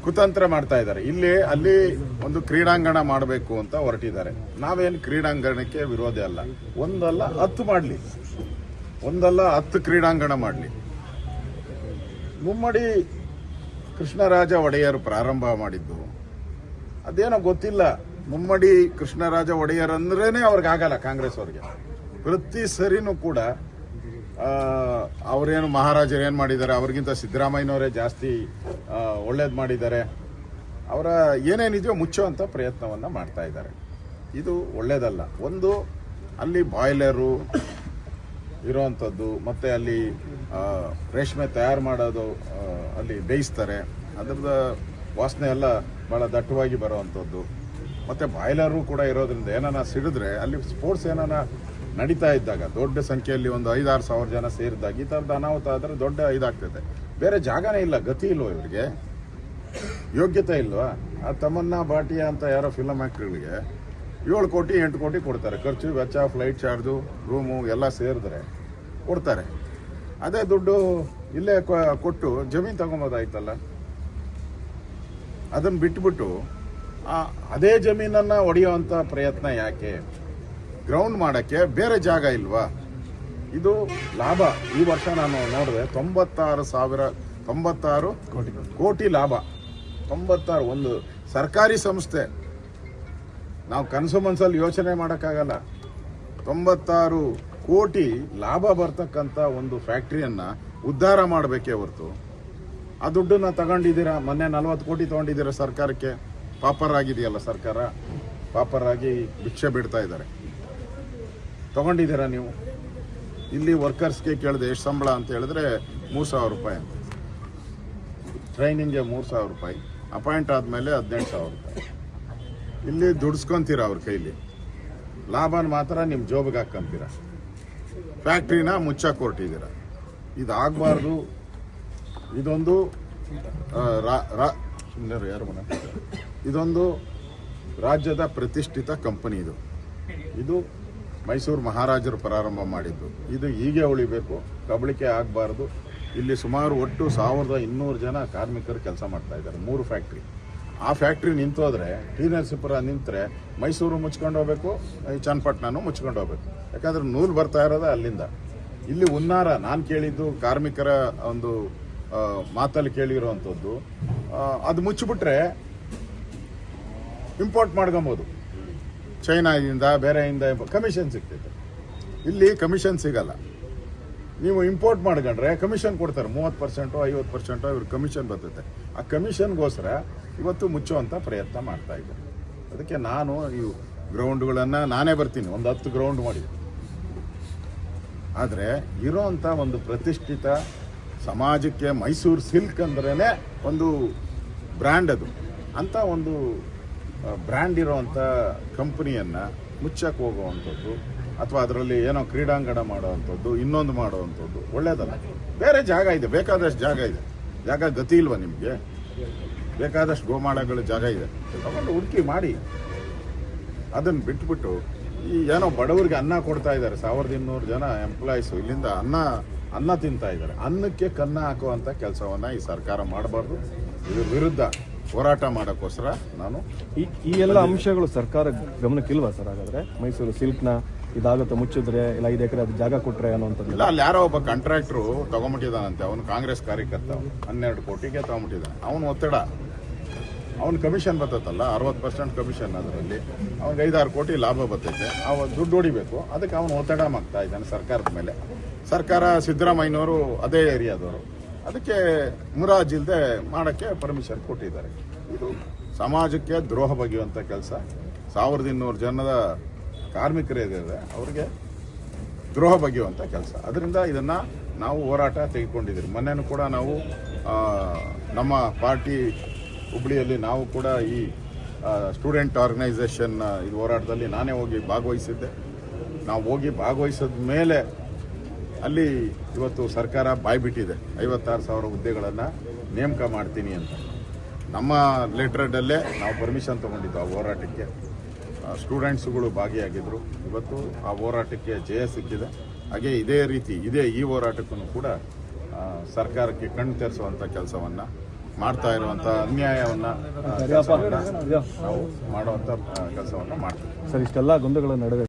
ಕುತಂತ್ರ ಮಾಡ್ತಾ ಇದ್ದಾರೆ. ಅಲ್ಲಿ ಒಂದು ಕ್ರೀಡಾಂಗಣ ಮಾಡಬೇಕು ಅಂತ ಹೊರಟಿದ್ದಾರೆ. ನಾವೇನು ಕ್ರೀಡಾಂಗಣಕ್ಕೆ ವಿರೋಧ ಅಲ್ಲ. ಒಂದಲ್ಲ 10 ಮಾಡಲಿ, ಒಂದಲ್ಲ 10 ಕ್ರೀಡಾಂಗಣ ಮಾಡಲಿ. ಮುಮ್ಮಡಿ ಕೃಷ್ಣರಾಜ ಒಡೆಯರ್ ಪ್ರಾರಂಭ ಮಾಡಿದ್ದು ಅದೇನೋ ಗೊತ್ತಿಲ್ಲ. ಮುಮ್ಮಡಿ ಕೃಷ್ಣರಾಜ ಒಡೆಯರ್ ಅಂದ್ರೇನೆ ಅವ್ರಿಗಾಗಲ್ಲ, ಕಾಂಗ್ರೆಸ್ ಅವ್ರಿಗೆ. ಪ್ರತಿ ಸರಿನೂ ಕೂಡ ಅವರೇನು ಮಹಾರಾಜರು ಏನು ಮಾಡಿದ್ದಾರೆ, ಅವ್ರಿಗಿಂತ ಸಿದ್ದರಾಮಯ್ಯನವರೇ ಜಾಸ್ತಿ ಒಳ್ಳೇದು ಮಾಡಿದ್ದಾರೆ. ಅವರ ಏನೇನಿದೆಯೋ ಮುಚ್ಚುವಂಥ ಪ್ರಯತ್ನವನ್ನು ಮಾಡ್ತಾ ಇದ್ದಾರೆ. ಇದು ಒಳ್ಳೇದಲ್ಲ. ಒಂದು ಅಲ್ಲಿ ಬಾಯ್ಲರು ಇರೋವಂಥದ್ದು, ಮತ್ತು ಅಲ್ಲಿ ರೇಷ್ಮೆ ತಯಾರು ಮಾಡೋದು, ಅಲ್ಲಿ ಬೇಯಿಸ್ತಾರೆ, ಅದರದ ವಾಸನೆ ಎಲ್ಲ ಭಾಳ ದಟ್ಟವಾಗಿ ಬರೋವಂಥದ್ದು. ಮತ್ತು ಬಾಯ್ಲರು ಕೂಡ ಇರೋದ್ರಿಂದ ಏನಾನ ಸಿಡಿದ್ರೆ ಅಲ್ಲಿ ಸ್ಪೋರ್ಟ್ಸ್ ಏನಾನ ನಡೀತಾ ಇದ್ದಾಗ ದೊಡ್ಡ ಸಂಖ್ಯೆಯಲ್ಲಿ ಒಂದು 5-6 ಸಾವಿರ ಜನ ಸೇರಿದಾಗ ಈ ಥರದ ಅನಾಹುತ ಆದರೆ ದೊಡ್ಡ ಇದಾಗ್ತದೆ. ಬೇರೆ ಜಾಗನೇ ಇಲ್ಲ, ಗತಿ ಇಲ್ವೋ ಇವರಿಗೆ, ಯೋಗ್ಯತೆ ಇಲ್ವಾ? ಆ ತಮನ್ನಾ ಭಾಟಿಯಾ ಅಂತ ಯಾರೋ ಫಿಲಮ್ ಆ್ಯಕ್ಟ್ರಿಗೆ 7 ಕೋಟಿ 8 ಕೋಟಿ ಕೊಡ್ತಾರೆ. ಖರ್ಚು ವೆಚ್ಚ, ಫ್ಲೈಟ್ ಚಾರ್ಜು, ರೂಮು ಎಲ್ಲ ಸೇರಿದ್ರೆ ಕೊಡ್ತಾರೆ. ಅದೇ ದುಡ್ಡು ಇಲ್ಲೇ ಕೊಟ್ಟು ಜಮೀನು ತಗೊಂಬೋದಾಯ್ತಲ್ಲ. ಅದನ್ನು ಬಿಟ್ಬಿಟ್ಟು ಅದೇ ಜಮೀನನ್ನು ಒಡೆಯುವಂಥ ಪ್ರಯತ್ನ ಯಾಕೆ? ಗ್ರೌಂಡ್ ಮಾಡೋಕ್ಕೆ ಬೇರೆ ಜಾಗ ಇಲ್ವಾ? ಇದು ಲಾಭ. ಈ ವರ್ಷ ನಾನು ನೋಡಿದೆ 96 ಕೋಟಿ ಲಾಭ. 96 ಒಂದು ಸರ್ಕಾರಿ ಸಂಸ್ಥೆ. ನಾವು ಕನಸು ಮನಸ್ಸಲ್ಲಿ ಯೋಚನೆ ಮಾಡೋಕ್ಕಾಗಲ್ಲ. 96 ಕೋಟಿ ಲಾಭ ಬರ್ತಕ್ಕಂಥ ಒಂದು ಫ್ಯಾಕ್ಟ್ರಿಯನ್ನು ಉದ್ಧಾರ ಮಾಡಬೇಕೇ ಹೊರತು ಆ ದುಡ್ಡನ್ನು ತಗೊಂಡಿದ್ದೀರಾ. ಮೊನ್ನೆ 40 ಕೋಟಿ ತೊಗೊಂಡಿದ್ದೀರಾ ಸರ್ಕಾರಕ್ಕೆ. ಪಾಪರ್ ಆಗಿದೆಯಲ್ಲ ಸರ್ಕಾರ, ಪಾಪರ್ ಆಗಿ ಭಿಕ್ಷೆ ಬಿಡ್ತಾ ಇದ್ದಾರೆ. ತಗೊಂಡಿದ್ದೀರಾ ನೀವು? ಇಲ್ಲಿ ವರ್ಕರ್ಸ್ಗೆ ಕೇಳಿದೆ ಎಷ್ಟು ಸಂಬಳ ಅಂತ ಹೇಳಿದ್ರೆ 3,000 ರೂಪಾಯಿ ಅಂತ. ಟ್ರೈನಿಂಗ್ಗೆ 3,000 ರೂಪಾಯಿ, ಅಪಾಯಿಂಟ್ ಆದಮೇಲೆ 18,000 ರೂಪಾಯಿ. ಇಲ್ಲಿ ದುಡಿಸ್ಕೊಂತೀರ ಅವ್ರ ಕೈಲಿ, ಲಾಭನ ಮಾತ್ರ ನಿಮ್ಮ ಜೋಬಿಗೆ ಹಾಕ್ಕೊಂತೀರ. ಫ್ಯಾಕ್ಟ್ರಿನ ಮುಚ್ಚಕ್ಕೆ ಹೊರಟಿದ್ದೀರ. ಇದಾಗಬಾರ್ದು. ಇದೊಂದು ಇದೊಂದು ರಾಜ್ಯದ ಪ್ರತಿಷ್ಠಿತ ಕಂಪನಿ. ಇದು ಮೈಸೂರು ಮಹಾರಾಜರು ಪ್ರಾರಂಭ ಮಾಡಿದ್ದು. ಇದು ಹೀಗೆ ಉಳಿಬೇಕು, ಕಬಳಿಕೆ ಆಗಬಾರ್ದು. ಇಲ್ಲಿ ಸುಮಾರು ಒಟ್ಟು 1200 ಜನ ಕಾರ್ಮಿಕರು ಕೆಲಸ ಮಾಡ್ತಾ ಇದ್ದಾರೆ. 3 ಫ್ಯಾಕ್ಟ್ರಿ. ಆ ಫ್ಯಾಕ್ಟ್ರಿ ನಿಂತೋದ್ರೆ, ಟಿ ನರಸೀಪುರ ನಿಂತರೆ ಮೈಸೂರು ಮುಚ್ಕೊಂಡು ಹೋಗ್ಬೇಕು, ಚನ್ನಪಟ್ಟಣನೂ ಮುಚ್ಕೊಂಡು ಹೋಗ್ಬೇಕು. ಯಾಕಂದ್ರೆ ನೂಲು ಬರ್ತಾ ಇರೋದೇ ಅಲ್ಲಿಂದ. ಇಲ್ಲಿ ಹುನ್ನಾರ ನಾನು ಕೇಳಿದ್ದು, ಕಾರ್ಮಿಕರ ಒಂದು ಮಾತಲ್ಲಿ ಕೇಳಿರೋವಂಥದ್ದು, ಅದು ಮುಚ್ಚಿಬಿಟ್ರೆ ಇಂಪೋರ್ಟ್ ಮಾಡ್ಕೊಬೋದು. ಚೈನಾದಿಂದ ಬೇರೆಯಿಂದ ಕಮಿಷನ್ ಸಿಗ್ತೈತೆ. ಇಲ್ಲಿ ಕಮಿಷನ್ ಸಿಗಲ್ಲ. ನೀವು ಇಂಪೋರ್ಟ್ ಮಾಡ್ಕೊಂಡ್ರೆ ಕಮಿಷನ್ ಕೊಡ್ತಾರೆ. 30% 50% ಇವ್ರ ಕಮಿಷನ್ ಬರ್ತೈತೆ. ಆ ಕಮಿಷನ್ಗೋಸ್ಕರ ಇವತ್ತು ಮುಚ್ಚುವಂಥ ಪ್ರಯತ್ನ ಮಾಡ್ತಾ ಇದ್ದಾರೆ. ಅದಕ್ಕೆ ನಾನು ಈ ಗ್ರೌಂಡ್ಗಳನ್ನು ನಾನೇ ಬರ್ತೀನಿ, ಒಂದು 10 ಗ್ರೌಂಡ್ ಮಾಡಿ. ಆದರೆ ಇರೋವಂಥ ಒಂದು ಪ್ರತಿಷ್ಠಿತ ಸಮಾಜಕ್ಕೆ ಮೈಸೂರು ಸಿಲ್ಕ್ ಅಂದ್ರೇ ಒಂದು ಬ್ರ್ಯಾಂಡ್. ಅದು ಅಂಥ ಒಂದು ಬ್ರ್ಯಾಂಡ್ ಇರೋವಂಥ ಕಂಪನಿಯನ್ನು ಮುಚ್ಚಕ್ಕೆ ಹೋಗುವಂಥದ್ದು, ಅಥವಾ ಅದರಲ್ಲಿ ಏನೋ ಕ್ರೀಡಾಂಗಣ ಮಾಡೋವಂಥದ್ದು, ಇನ್ನೊಂದು ಮಾಡೋವಂಥದ್ದು ಒಳ್ಳೇದಲ್ಲ. ಬೇರೆ ಜಾಗ ಇದೆ, ಬೇಕಾದಷ್ಟು ಜಾಗ ಇದೆ. ಜಾಗ ಗತಿ ಇಲ್ವಾ ನಿಮಗೆ? ಬೇಕಾದಷ್ಟು ಗೋಮಾಳಗಳ ಜಾಗ ಇದೆ, ತಗೊಂಡು ಹುಡುಕಿ ಮಾಡಿ. ಅದನ್ನು ಬಿಟ್ಬಿಟ್ಟು ಈ ಏನೋ ಬಡವರಿಗೆ ಅನ್ನ ಕೊಡ್ತಾ ಇದ್ದಾರೆ. 1200 ಜನ ಎಂಪ್ಲಾಯೀಸು ಇಲ್ಲಿಂದ ಅನ್ನ ತಿಂತಾ ಇದ್ದಾರೆ. ಅನ್ನಕ್ಕೆ ಕನ್ನ ಹಾಕುವಂಥ ಕೆಲಸವನ್ನು ಈ ಸರ್ಕಾರ ಮಾಡಬಾರ್ದು. ಇದ್ರ ವಿರುದ್ಧ ಹೋರಾಟ ಮಾಡೋಕ್ಕೋಸ್ಕರ ನಾನು ಈ ಎಲ್ಲ ಅಂಶಗಳು ಸರ್ಕಾರ ಗಮನಕ್ಕಿಲ್ವಾ ಸರ್? ಹಾಗಾದ್ರೆ ಮೈಸೂರು ಸಿಲ್ಕ್ನ ಇದಾಗುತ್ತೆ ಮುಚ್ಚಿದ್ರೆ ಇಲ್ಲ 5 ಎಕರೆ ಅದು ಜಾಗ ಕೊಟ್ರೆ ಅನ್ನೋಂಥದ್ದು ಇಲ್ಲ. ಅಲ್ಲಿ ಯಾರೋ ಒಬ್ಬ ಕಾಂಟ್ರಾಕ್ಟ್ರು ತಗೊಂಬಿಟ್ಟಿದ್ದಾನಂತೆ. ಅವನು ಕಾಂಗ್ರೆಸ್ ಕಾರ್ಯಕರ್ತ, 12 ಕೋಟಿಗೆ ತಗೊಂಬಿಟ್ಟಿದ್ದಾನೆ. ಅವನು ಒತ್ತಡ, ಅವನು ಕಮಿಷನ್ ಬರ್ತೈತಲ್ಲ, 60% ಕಮಿಷನ್. ಅದರಲ್ಲಿ ಅವ್ನಿಗೆ 5-6 ಕೋಟಿ ಲಾಭ ಬರ್ತೈತೆ. ಅವ ದುಡ್ಡು ಹೊಡಿಬೇಕು. ಅದಕ್ಕೆ ಅವನು ಒತ್ತಡ ಮಾಡ್ತಾ ಇದ್ದಾನೆ ಸರ್ಕಾರದ ಮೇಲೆ. ಸರ್ಕಾರ ಸಿದ್ದರಾಮಯ್ಯನವರು ಅದೇ ಏರಿಯಾದವರು. ಅದಕ್ಕೆ ಮುರಾಜಿಲ್ದೆ ಮಾಡೋಕ್ಕೆ ಪರ್ಮಿಷನ್ ಕೊಟ್ಟಿದ್ದಾರೆ. ಇದು ಸಮಾಜಕ್ಕೆ ದ್ರೋಹ ಬಗೆಯುವಂಥ ಕೆಲಸ. 1200 ಜನದ ಕಾರ್ಮಿಕರಿದ್ದಾರೆ, ಅವರಿಗೆ ದ್ರೋಹ ಬಗೆಯುವಂಥ ಕೆಲಸ. ಅದರಿಂದ ಇದನ್ನು ನಾವು ಹೋರಾಟ ತೆಗೆದುಕೊಂಡಿದ್ದೀವಿ. ಮೊನ್ನೆನೂ ಕೂಡ ನಾವು ನಮ್ಮ ಪಾರ್ಟಿ ಹುಬ್ಬಳ್ಳಿಯಲ್ಲಿ ನಾವು ಕೂಡ ಈ ಸ್ಟೂಡೆಂಟ್ ಆರ್ಗನೈಸೇಷನ್ ಇದು ಹೋರಾಟದಲ್ಲಿ ನಾನೇ ಹೋಗಿ ಭಾಗವಹಿಸಿದ್ದೆ. ನಾವು ಹೋಗಿ ಭಾಗವಹಿಸಿದ ಮೇಲೆ ಅಲ್ಲಿ ಇವತ್ತು ಸರ್ಕಾರ ಬಾಯ್ಬಿಟ್ಟಿದೆ. 56,000 ಹುದ್ದೆಗಳನ್ನು ನೇಮಕ ಮಾಡ್ತೀನಿ ಅಂತ. ನಮ್ಮ ಲೆಟ್ರಡಲ್ಲೇ ನಾವು ಪರ್ಮಿಷನ್ ತೊಗೊಂಡಿದ್ದು ಆ ಹೋರಾಟಕ್ಕೆ. ಸ್ಟೂಡೆಂಟ್ಸ್ಗಳು ಭಾಗಿಯಾಗಿದ್ದರು. ಇವತ್ತು ಆ ಹೋರಾಟಕ್ಕೆ ಜಯ ಸಿಕ್ಕಿದೆ. ಹಾಗೆ ಇದೇ ರೀತಿ ಈ ಹೋರಾಟಕ್ಕೂ ಕೂಡ ಸರ್ಕಾರಕ್ಕೆ ಕಣ್ಣು ತೆರೆಸುವಂಥ ಕೆಲಸವನ್ನು ಮಾಡ್ತಾ ಇರುವಂಥ ಅನ್ಯಾಯವನ್ನು ನಾವು ಮಾಡುವಂಥ ಕೆಲಸವನ್ನು ಮಾಡ್ತೀವಿ. ಸರ್, ಇಷ್ಟೆಲ್ಲ ಗೊಂದಲಗಳ ನಡುವೆ